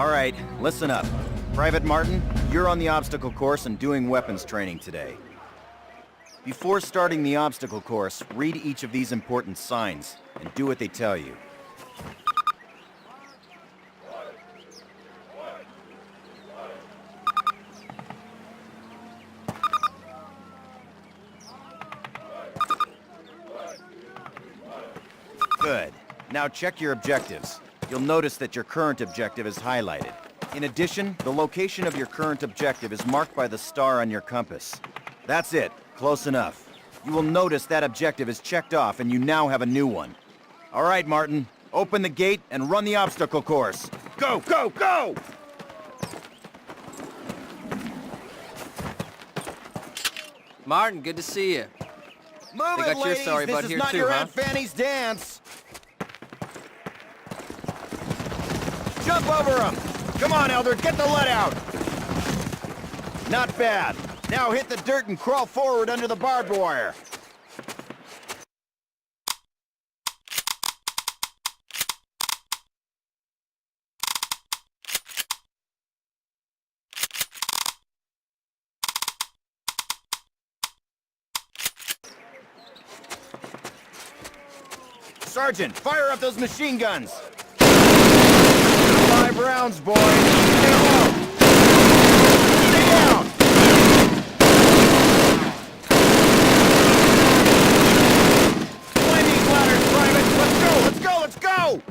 All right, listen up. Private Martin, you're on the obstacle course and doing weapons training today. Before starting the obstacle course, read each of these important signs and do what they tell you. Good. Now check your objectives. You'll notice that your current objective is highlighted. In addition, the location of your current objective is marked by the star on your compass. That's it. Close enough. You will notice that objective is checked off and you now have a new one. All right, Martin. Open the gate and run the obstacle course. Go, go, go! Martin, good to see you. Move They it, got your ladies! story This about is here not too, your huh? Aunt Fanny's dance! Jump over him! Come on, Elder, get the lead out! Not bad. Now hit the dirt and crawl forward under the barbed wire. Sergeant, fire up those machine guns! 5 rounds, boys! Stay low! Stay down! Climb these ladders, Private! Let's go, let's go, let's go!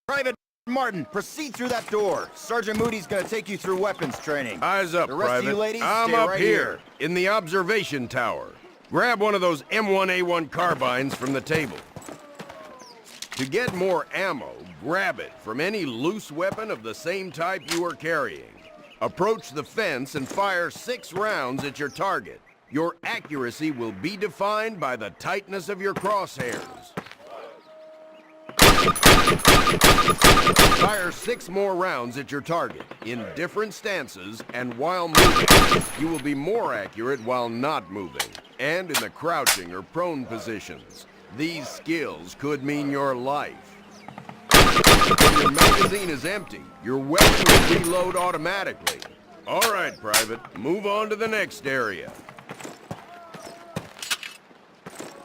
Private Martin, proceed through that door. Sergeant Moody's gonna take you through weapons training. Eyes up, The rest Private. of you ladies, I'm stay up right here, in the observation tower. Grab one of those M1A1 carbines from the table. To get more ammo, grab it from any loose weapon of the same type you are carrying. Approach the fence and fire 6 rounds at your target. Your accuracy will be defined by the tightness of your crosshairs. Fire 6 more rounds at your target, in different stances and while moving. You will be more accurate while not moving, and in the crouching or prone positions. These skills could mean your life. When your magazine is empty, your weapon will reload automatically. All right, Private, move on to the next area.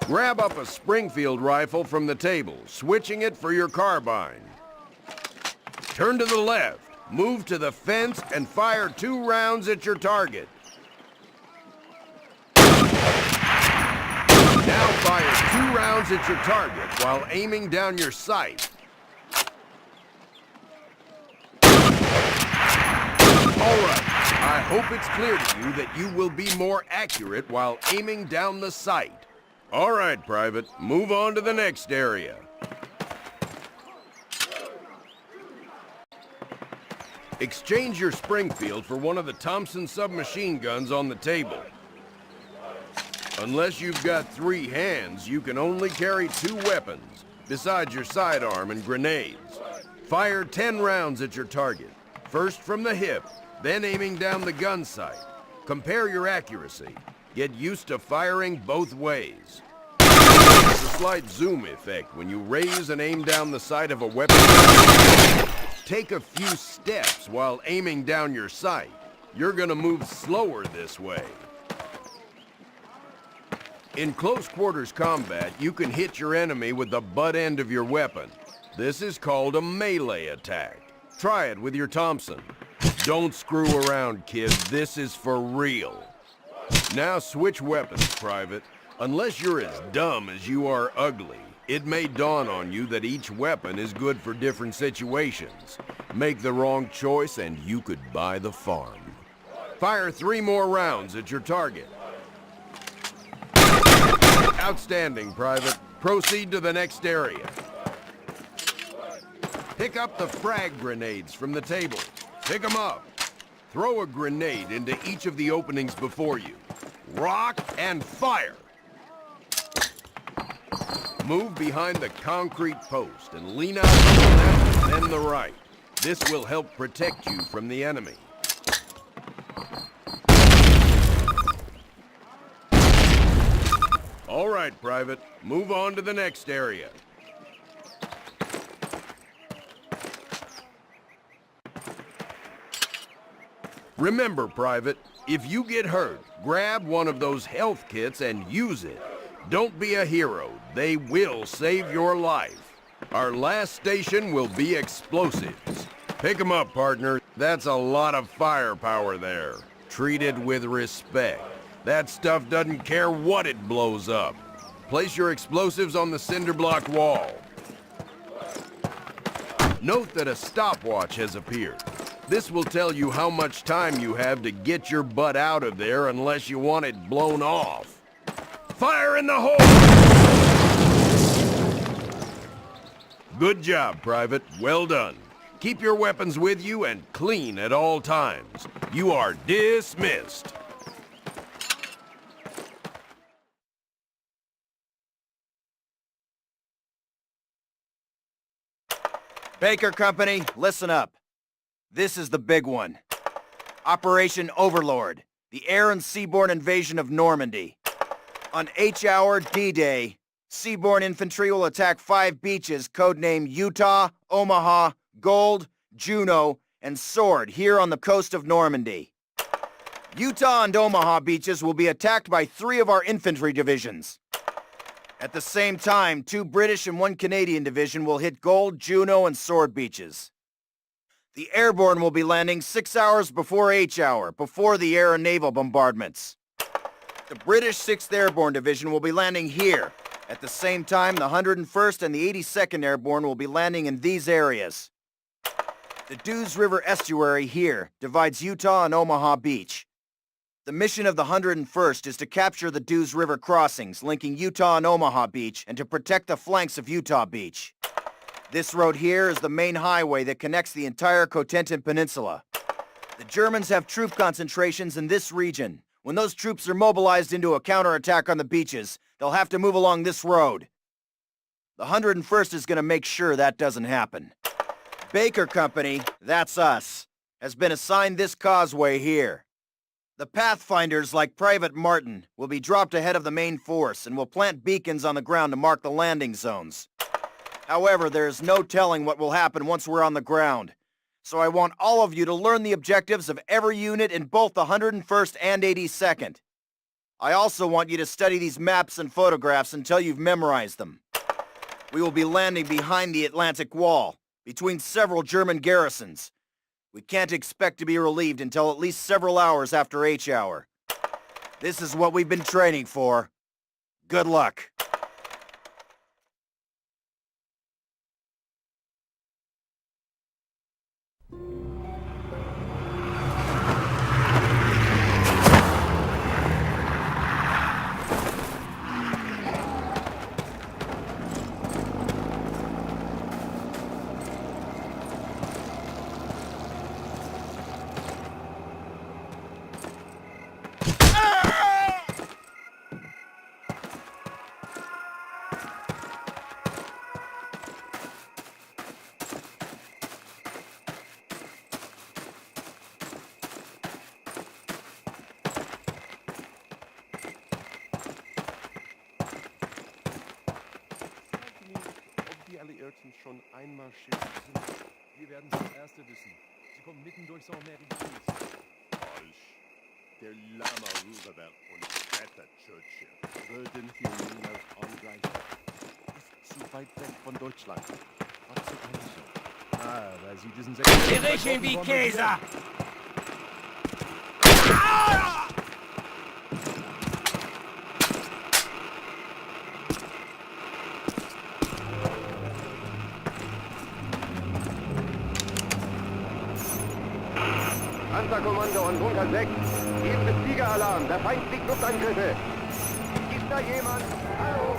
Grab up a Springfield rifle from the table, switching it for your carbine. Turn to the left, move to the fence, and fire 2 rounds at your target. Now fire 2 rounds at your target while aiming down your sight. All right, I hope it's clear to you that you will be more accurate while aiming down the sight. All right, Private, move on to the next area. Exchange your Springfield for one of the Thompson submachine guns on the table. Unless you've got 3 hands, you can only carry 2 weapons, besides your sidearm and grenades. Fire 10 rounds at your target, first from the hip, then aiming down the gun sight. Compare your accuracy. Get used to firing both ways. There's a slight zoom effect when you raise and aim down the sight of a weapon. Take a few steps while aiming down your sight. You're gonna move slower this way. In close quarters combat, you can hit your enemy with the butt end of your weapon. This is called a melee attack. Try it with your Thompson. Don't screw around, kid. This is for real. Now switch weapons, Private. Unless you're as dumb as you are ugly, it may dawn on you that each weapon is good for different situations. Make the wrong choice and you could buy the farm. Fire 3 more rounds at your target. Outstanding, Private. Proceed to the next area. Pick up the frag grenades from the table. Pick them up. Throw a grenade into each of the openings before you. Rock and fire. Move behind the concrete post and lean out to the left, then the right. This will help protect you from the enemy. right, Private. Move on to the next area. Remember, Private, if you get hurt, grab one of those health kits and use it. Don't be a hero. They will save your life. Our last station will be explosives. Pick 'em up, partner. That's a lot of firepower there. Treat it with respect. That stuff doesn't care what it blows up. Place your explosives on the cinder block wall. Note that a stopwatch has appeared. This will tell you how much time you have to get your butt out of there unless you want it blown off. Fire in the hole! Good job, Private. Well done. Keep your weapons with you and clean at all times. You are dismissed. Baker Company, listen up. This is the big one. Operation Overlord, the air and seaborne invasion of Normandy. On H-Hour D-Day, seaborne infantry will attack 5 beaches codenamed Utah, Omaha, Gold, Juno, and Sword here on the coast of Normandy. Utah and Omaha beaches will be attacked by 3 of our infantry divisions. At the same time, 2 British and 1 Canadian division will hit Gold, Juno, and Sword beaches. The airborne will be landing 6 hours before H-Hour, before the air and naval bombardments. The British 6th Airborne Division will be landing here. At the same time, the 101st and the 82nd Airborne will be landing in these areas. The Dews River Estuary here divides Utah and Omaha Beach. The mission of the 101st is to capture the Dews River crossings linking Utah and Omaha Beach and to protect the flanks of Utah Beach. This road here is the main highway that connects the entire Cotentin Peninsula. The Germans have troop concentrations in this region. When those troops are mobilized into a counterattack on the beaches, they'll have to move along this road. The 101st is going to make sure that doesn't happen. Baker Company, that's us, has been assigned this causeway here. The Pathfinders, like Private Martin, will be dropped ahead of the main force and will plant beacons on the ground to mark the landing zones. However, there is no telling what will happen once we're on the ground. So I want all of you to learn the objectives of every unit in both the 101st and 82nd. I also want you to study these maps and photographs until you've memorized them. We will be landing behind the Atlantic Wall, between several German garrisons. We can't expect to be relieved until at least several hours after H-Hour. This is what we've been training for. Good luck. Alliierten schon einmarschiert sind. Wir werden es als Erste wissen. Sie kommen mitten durch Saint-Mary. Falsch. Der Lama Roosevelt und Greta Churchill würden hier niemals angreifen. Ist zu weit weg von Deutschland. Was zu also? Ah, weil Sie diesen Wir riechen wie Käse! Panzerkommando und Bunker 6. Geben des Tiger-Alarm. Der Feind fliegt Luftangriffe. Ist da jemand? Hallo?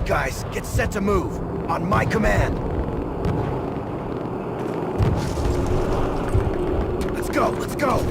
guys, get set to move. On my command. Let's go, let's go!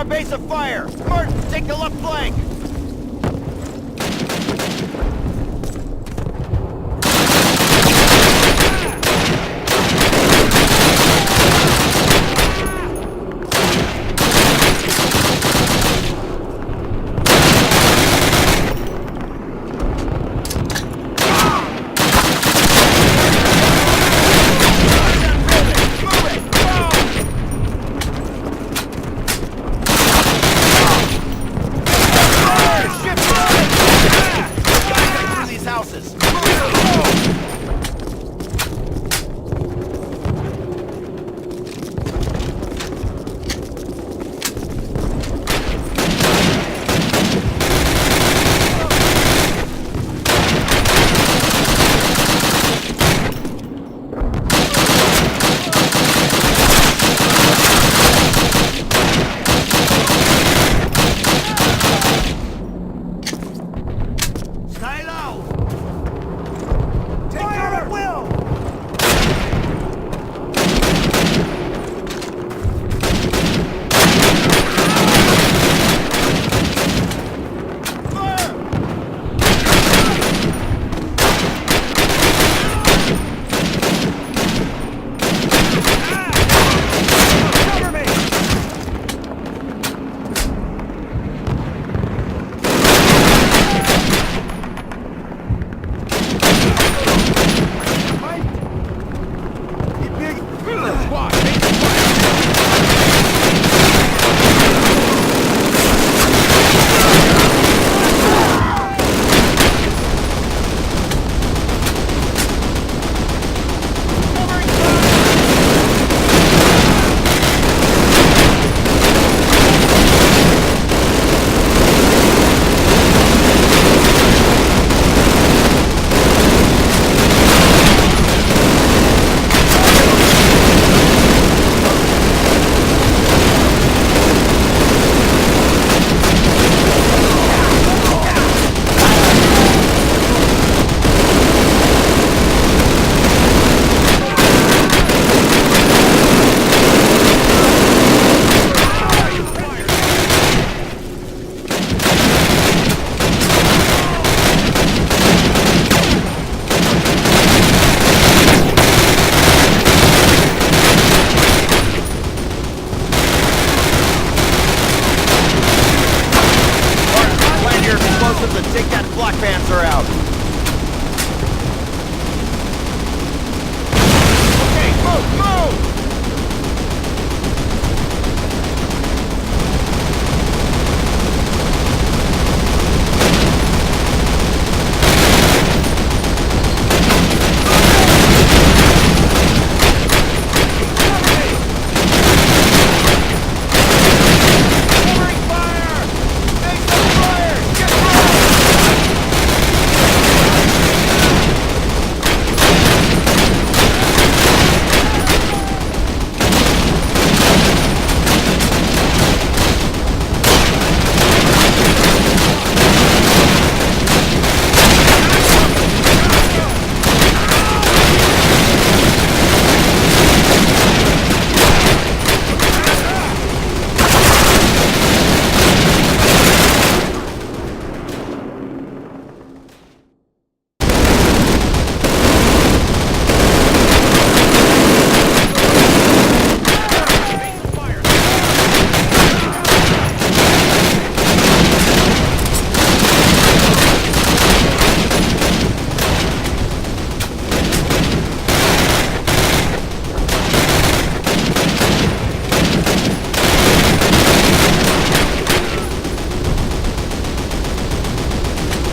Base of fire! Martin, take the left flank!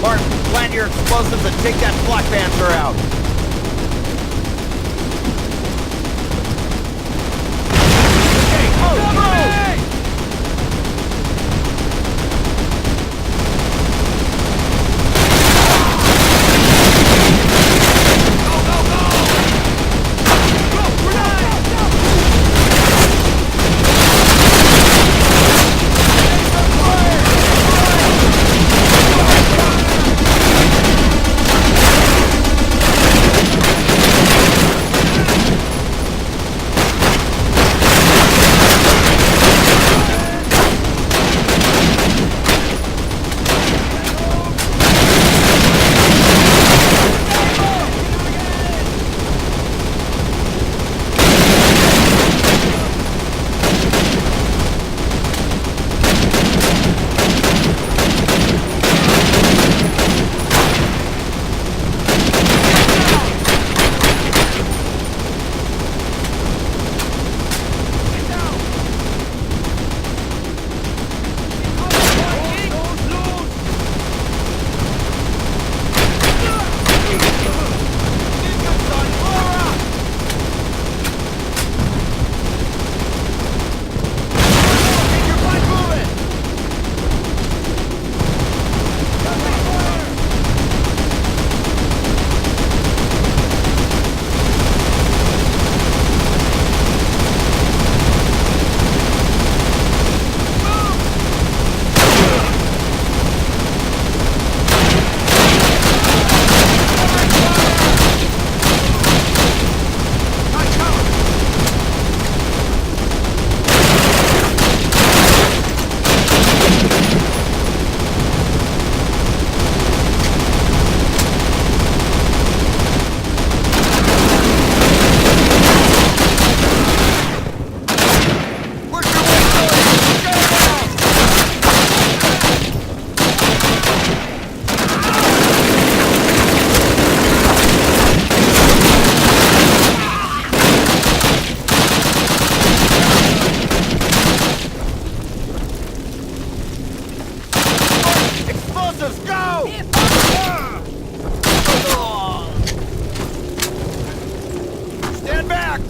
Martin, plant your explosives and take that Flak Panther out.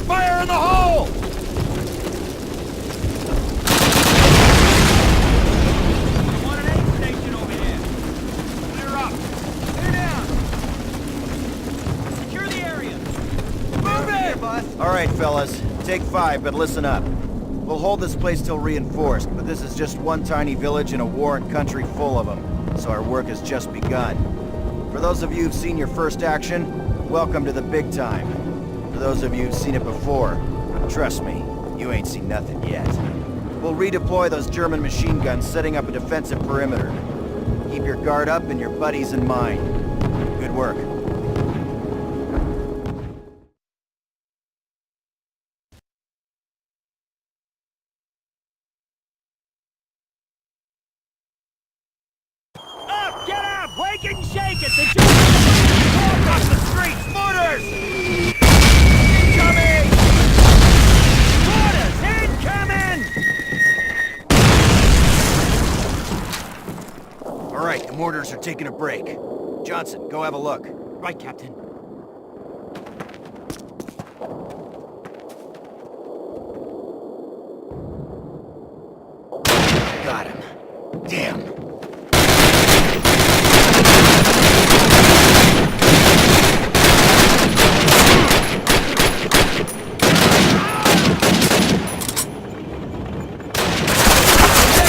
Fire in the hole! Want an aid station over here. Clear up. Clear down. Secure the area. Move it! All right, fellas. Take 5, but listen up. We'll hold this place till reinforced, but this is just one tiny village in a war country full of them, so our work has just begun. For those of you who've seen your first action, welcome to the big time. For those of you who've seen it before, trust me, you ain't seen nothing yet. We'll redeploy those German machine guns, setting up a defensive perimeter. Keep your guard up and your buddies in mind. Good work. Up! Get up! Wake and shake it! The Germans are across the streets! Mortars! Incoming! Mortars! Incoming! All right, the mortars are taking a break. Johnson, go have a look. Right, Captain. Got him. Damn.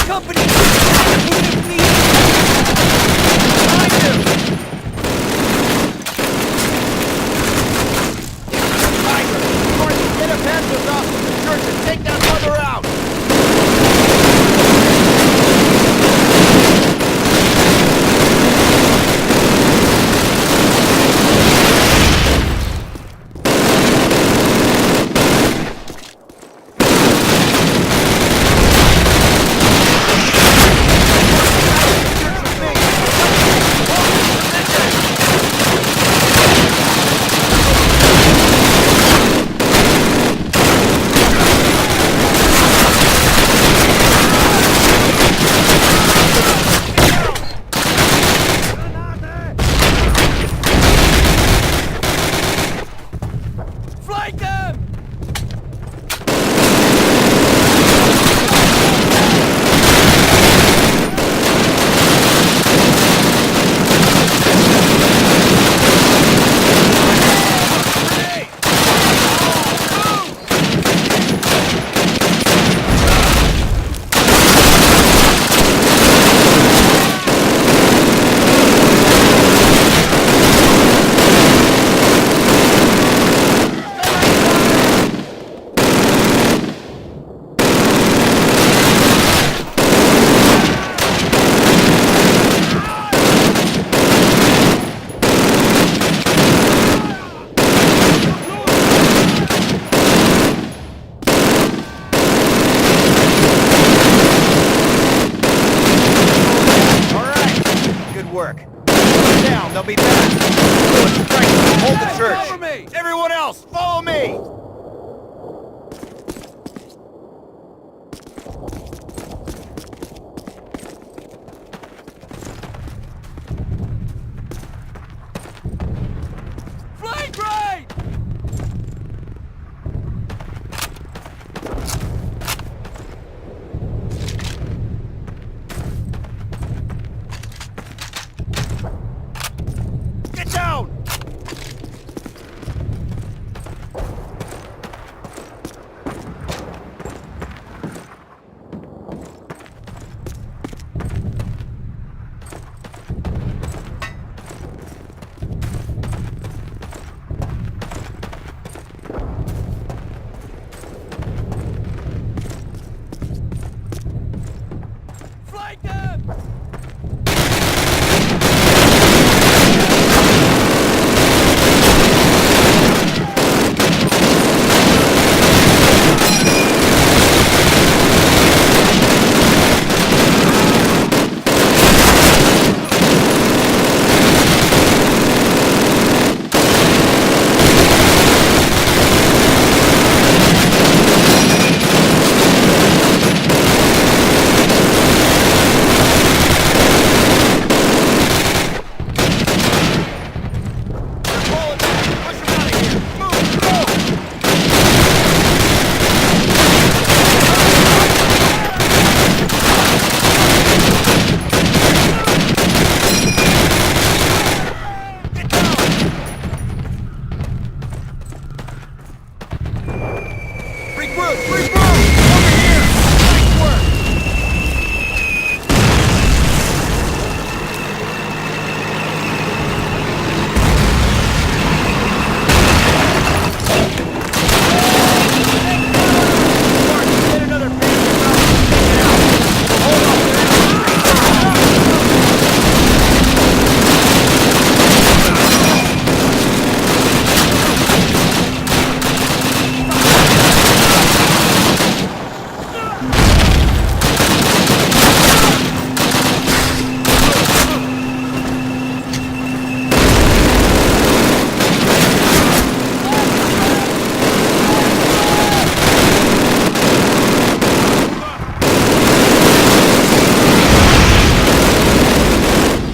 Company! work. Get down, they'll be back. Good, strike. Hold the church. Cover me! Everyone else, follow me! Flank right! Get down! Flank them! Regroup! Regroup! Over here! Nice work! Mark, get another picture. Hold on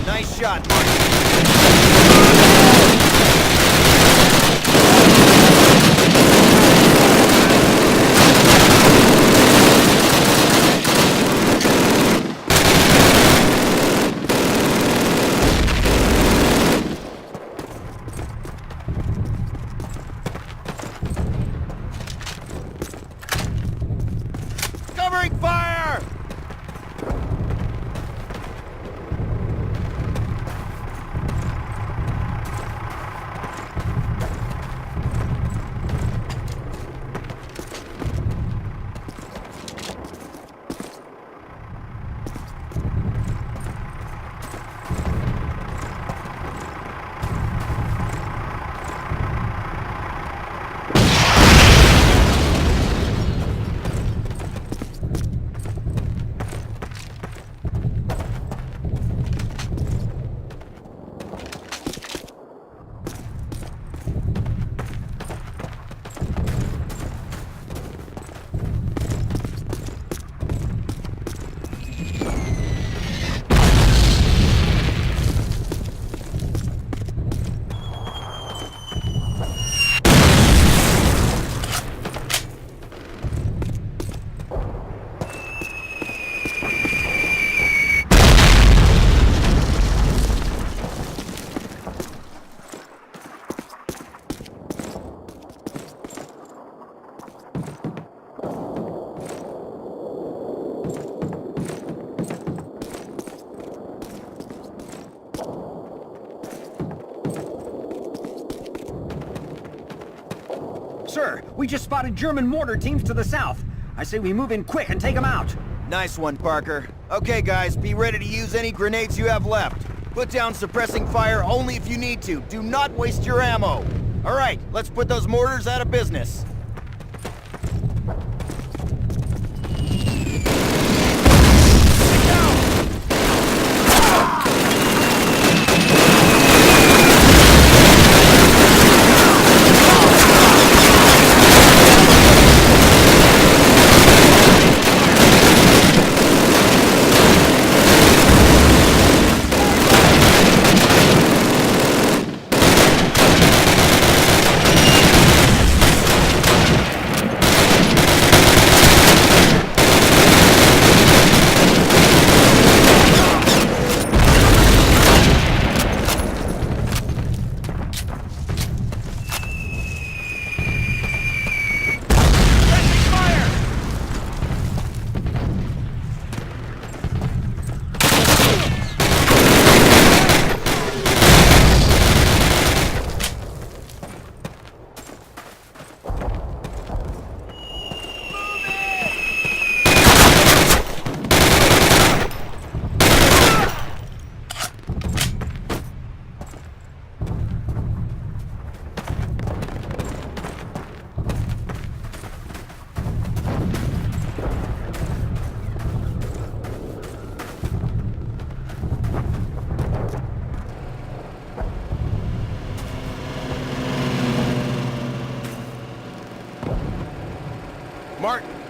Nice shot, Mark. Covering fire! Sir, we just spotted German mortar teams to the south. I say we move in quick and take them out. Nice one, Parker. Okay, guys, be ready to use any grenades you have left. Put down suppressing fire only if you need to. Do not waste your ammo. All right, let's put those mortars out of business. Get down!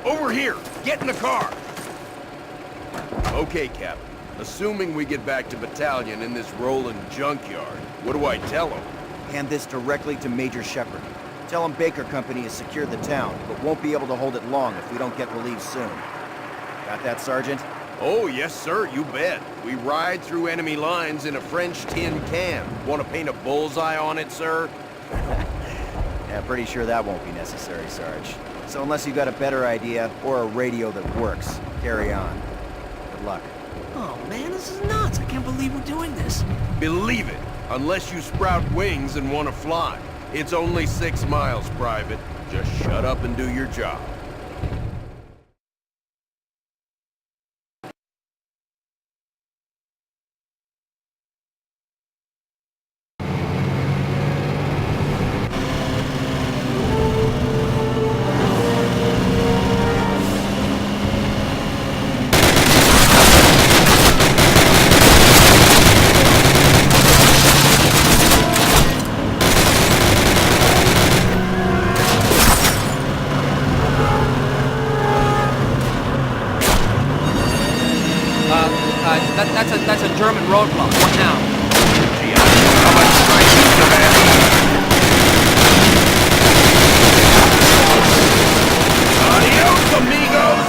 Over here! Get in the car! Okay, Captain. Assuming we get back to battalion in this rolling junkyard, what do I tell them? Hand this directly to Major Shepard. Tell him Baker Company has secured the town, but won't be able to hold it long if we don't get relief soon. Got that, Sergeant? Oh, yes, sir, you bet. We ride through enemy lines in a French tin can. Want to paint a bullseye on it, sir? Yeah, pretty sure that won't be necessary, Sarge. So unless you got a better idea, or a radio that works, carry on. Good luck. Oh man, this is nuts. I can't believe we're doing this. Believe it, unless you sprout wings and want to fly. It's only 6 miles, Private. Just shut up and do your job. That's a German roadblock. What now? Gee, I don't know how much strength you have. Adios, amigos!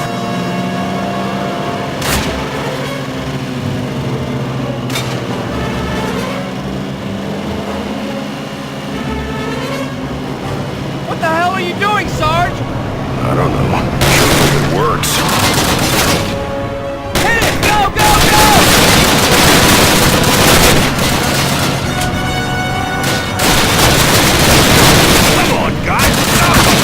What the hell are you doing, Sarge? I don't know. Sure it works. Hit it! Go, go, go! Come on, guys, stop them!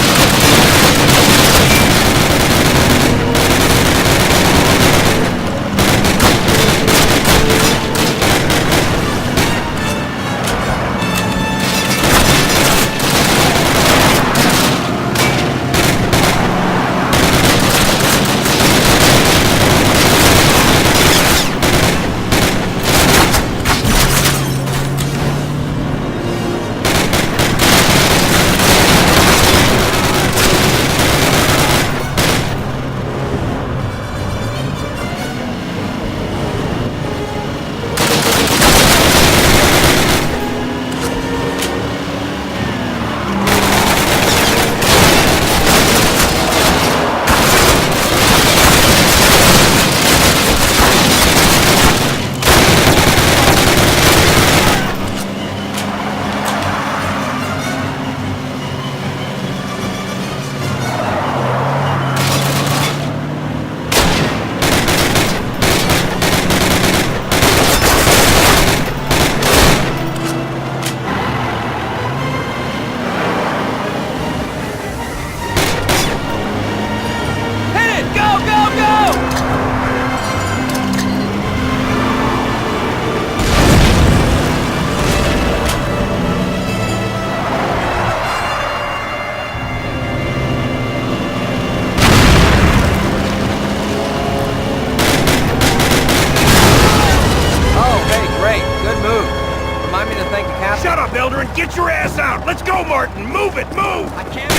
Shut up, Eldrin! Get your ass out! Let's go, Martin! Move it! Move! I can't.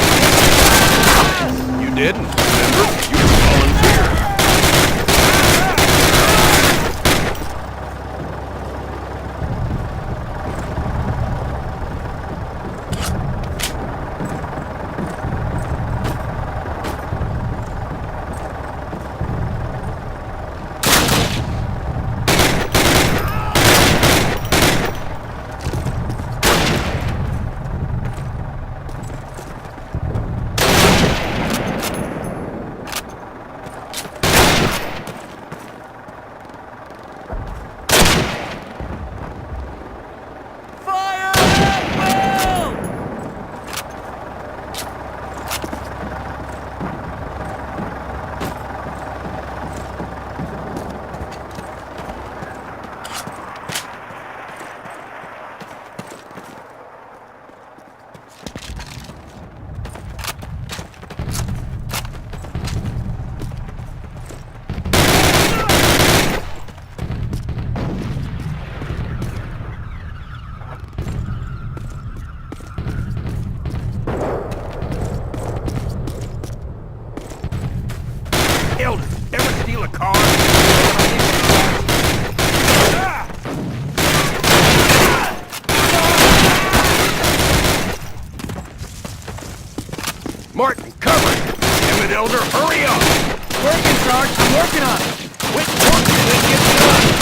You didn't, remember? You volunteered. Martin, cover him! Damn it, Elder, hurry up! Working, Sarge. I'm working on it. Quit working and get done!